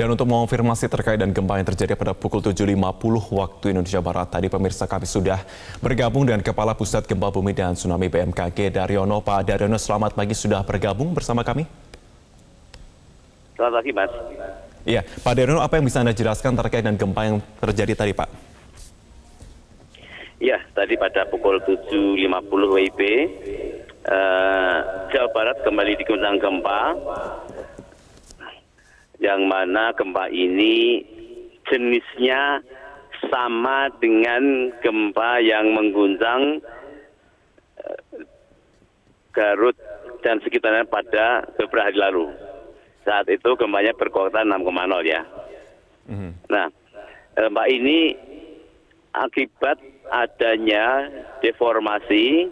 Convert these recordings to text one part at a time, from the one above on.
Dan untuk mengonfirmasi terkait dengan gempa yang terjadi pada pukul 7.50 waktu Indonesia Barat, tadi pemirsa kami sudah bergabung dengan Kepala Pusat Gempa Bumi dan Tsunami BMKG Daryono. Pak Daryono, selamat pagi, sudah bergabung bersama kami. Selamat pagi, Mas. Iya, Pak Daryono, apa yang bisa Anda jelaskan terkait dengan gempa yang terjadi tadi, Pak? Iya, tadi pada pukul 7.50 WIB, Jawa Barat kembali diguncang gempa, yang mana gempa ini jenisnya sama dengan gempa yang mengguncang Garut dan sekitarnya pada beberapa hari lalu. Saat itu gempanya berkekuatan 6,0 ya. Nah, gempa ini akibat adanya deformasi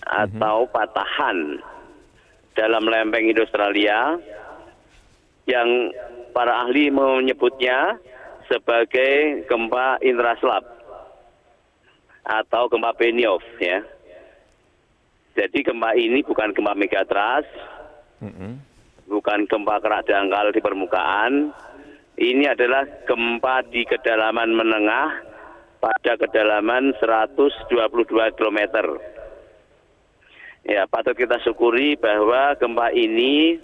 atau patahan dalam lempeng Australia yang para ahli menyebutnya sebagai gempa intraslab atau gempa Benioff ya. Jadi gempa ini bukan gempa megatrust, bukan gempa kerak dangkal di permukaan. Ini adalah gempa di kedalaman menengah pada kedalaman 122 km. Ya, patut kita syukuri bahwa gempa ini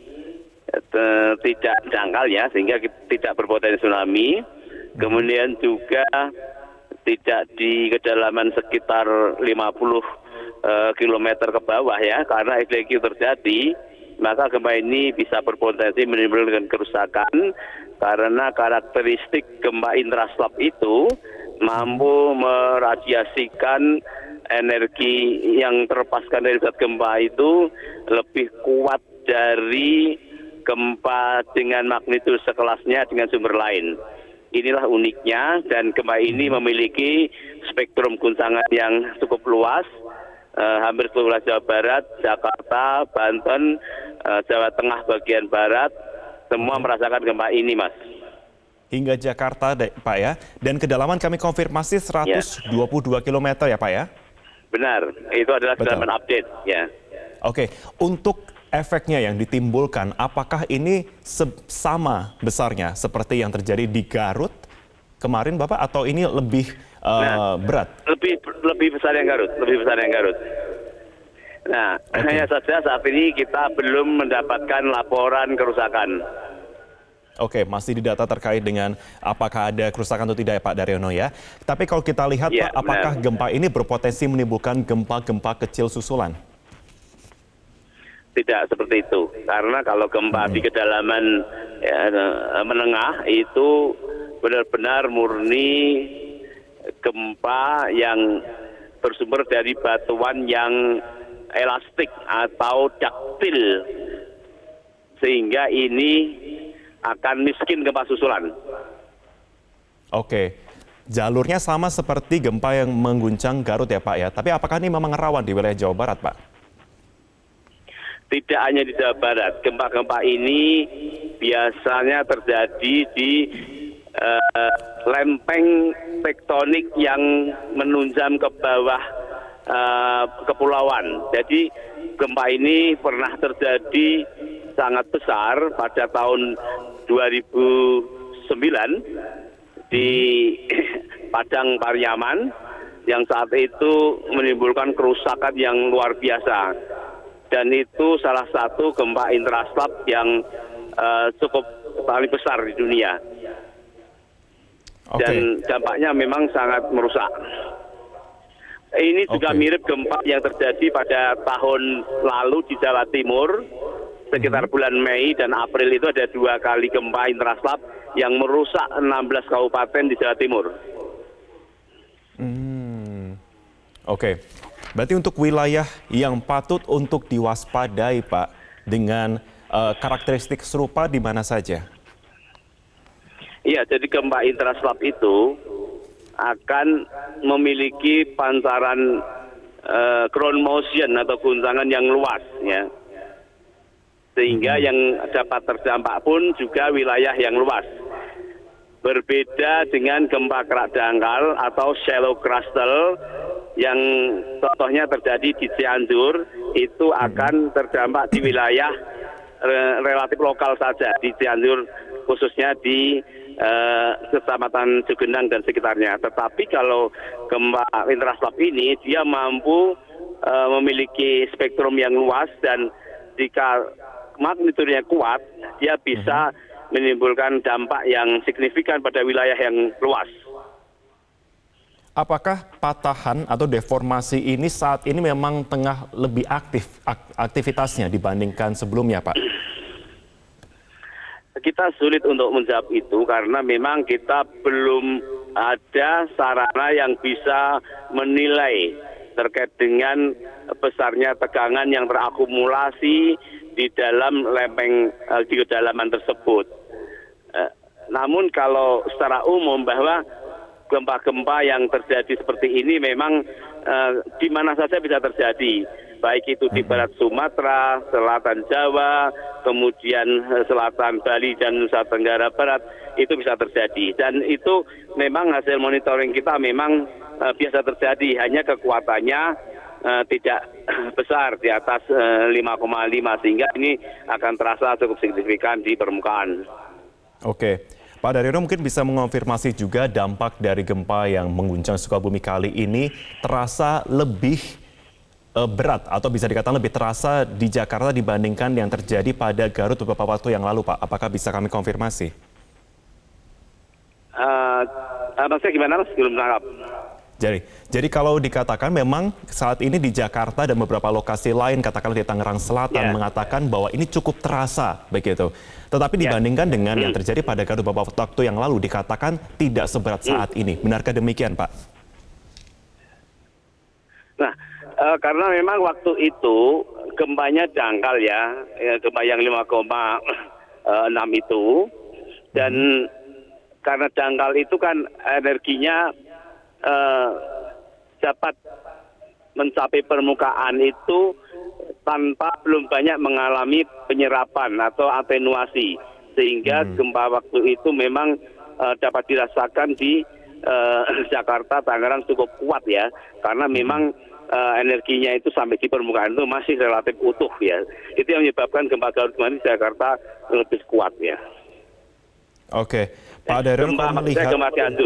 tidak dangkal ya, sehingga tidak berpotensi tsunami. Kemudian juga tidak di kedalaman sekitar 50 km ke bawah ya, karena efek terjadi, maka gempa ini bisa berpotensi menimbulkan kerusakan karena karakteristik gempa intraslab itu mampu meradiasikan energi yang terlepaskan dari zat gempa itu lebih kuat dari gempa dengan magnitudo sekelasnya dengan sumber lain. Inilah uniknya, dan gempa ini memiliki spektrum guncangan yang cukup luas. Hampir seluruh Jawa Barat, Jakarta, Banten, Jawa Tengah bagian barat, semua merasakan gempa ini, Mas. Hingga Jakarta, Pak ya. Dan kedalaman kami konfirmasi 122 km ya, Pak ya? Benar, itu adalah kedalaman update ya. Oke, untuk efeknya yang ditimbulkan, apakah ini sama besarnya seperti yang terjadi di Garut kemarin, Bapak, atau ini lebih berat? Lebih besar yang Garut, Nah, hanya saja saat ini kita belum mendapatkan laporan kerusakan. Oke, masih didata terkait dengan apakah ada kerusakan atau tidak ya, Pak Daryono ya. Tapi kalau kita lihat, ya, Pak, apakah gempa ini berpotensi menimbulkan gempa-gempa kecil susulan? Tidak seperti itu, karena kalau gempa di kedalaman menengah itu benar-benar murni gempa yang bersumber dari batuan yang elastik atau daktil, sehingga ini akan miskin gempa susulan. Oke, jalurnya sama seperti gempa yang mengguncang Garut ya, Pak ya. Tapi apakah ini memang rawan di wilayah Jawa Barat, Pak? Tidak hanya di Jawa Barat, gempa-gempa ini biasanya terjadi di lempeng tektonik yang menunjam ke bawah kepulauan. Jadi gempa ini pernah terjadi sangat besar pada tahun 2009 di Padang Pariaman, yang saat itu menimbulkan kerusakan yang luar biasa. Dan itu salah satu gempa intraslab yang cukup paling besar di dunia. Dan dampaknya memang sangat merusak. Ini juga mirip gempa yang terjadi pada tahun lalu di Jawa Timur. Sekitar bulan Mei dan April itu ada 2 kali gempa intraslab yang merusak 16 kabupaten di Jawa Timur. Oke. Berarti untuk wilayah yang patut untuk diwaspadai, Pak, dengan karakteristik serupa di mana saja? Iya, jadi gempa intraslab itu akan memiliki pancaran ground motion atau guncangan yang luas, ya. Sehingga yang dapat terdampak pun juga wilayah yang luas. Berbeda dengan gempa kerak dangkal atau shallow crustal yang contohnya terjadi di Cianjur, itu akan terdampak di wilayah relatif lokal saja, di Cianjur khususnya di Kecamatan Cugenang dan sekitarnya. Tetapi kalau gempa Interslab ini dia mampu memiliki spektrum yang luas, dan jika magnitudenya kuat, dia bisa menimbulkan dampak yang signifikan pada wilayah yang luas. Apakah patahan atau deformasi ini saat ini memang tengah lebih aktif aktivitasnya dibandingkan sebelumnya, Pak? Kita sulit untuk menjawab itu karena memang kita belum ada sarana yang bisa menilai terkait dengan besarnya tegangan yang terakumulasi di dalam lempeng di kedalaman tersebut. Namun kalau secara umum bahwa gempa-gempa yang terjadi seperti ini memang di mana saja bisa terjadi, baik itu di barat Sumatera, selatan Jawa, kemudian selatan Bali dan Nusa Tenggara Barat, itu bisa terjadi. Dan itu memang hasil monitoring kita memang biasa terjadi, hanya kekuatannya tidak besar di atas 5,5, sehingga ini akan terasa cukup signifikan di permukaan. Oke, Pak Daryono mungkin bisa mengonfirmasi juga dampak dari gempa yang mengguncang Sukabumi kali ini terasa lebih berat atau bisa dikatakan lebih terasa di Jakarta dibandingkan yang terjadi pada Garut beberapa waktu yang lalu, Pak. Apakah bisa kami konfirmasi? Maksudnya gimana, Mas? Belum menangkap. Jadi kalau dikatakan memang saat ini di Jakarta dan beberapa lokasi lain, katakanlah di Tangerang Selatan, mengatakan bahwa ini cukup terasa begitu. Tetapi dibandingkan dengan yang terjadi pada Garut beberapa waktu yang lalu, dikatakan tidak seberat saat ini. Benarkah demikian, Pak? Nah, karena memang waktu itu gempanya dangkal ya, gempa yang 5,6 itu, dan karena dangkal itu kan energinya dapat mencapai permukaan itu tanpa belum banyak mengalami penyerapan atau atenuasi, sehingga gempa waktu itu memang dapat dirasakan di Jakarta, Tangerang cukup kuat ya, karena memang energinya itu sampai di permukaan itu masih relatif utuh ya. Itu yang menyebabkan gempa Garut kemarin di Jakarta lebih kuat ya. Oke, Pak Daryono melihat gempa Cianjur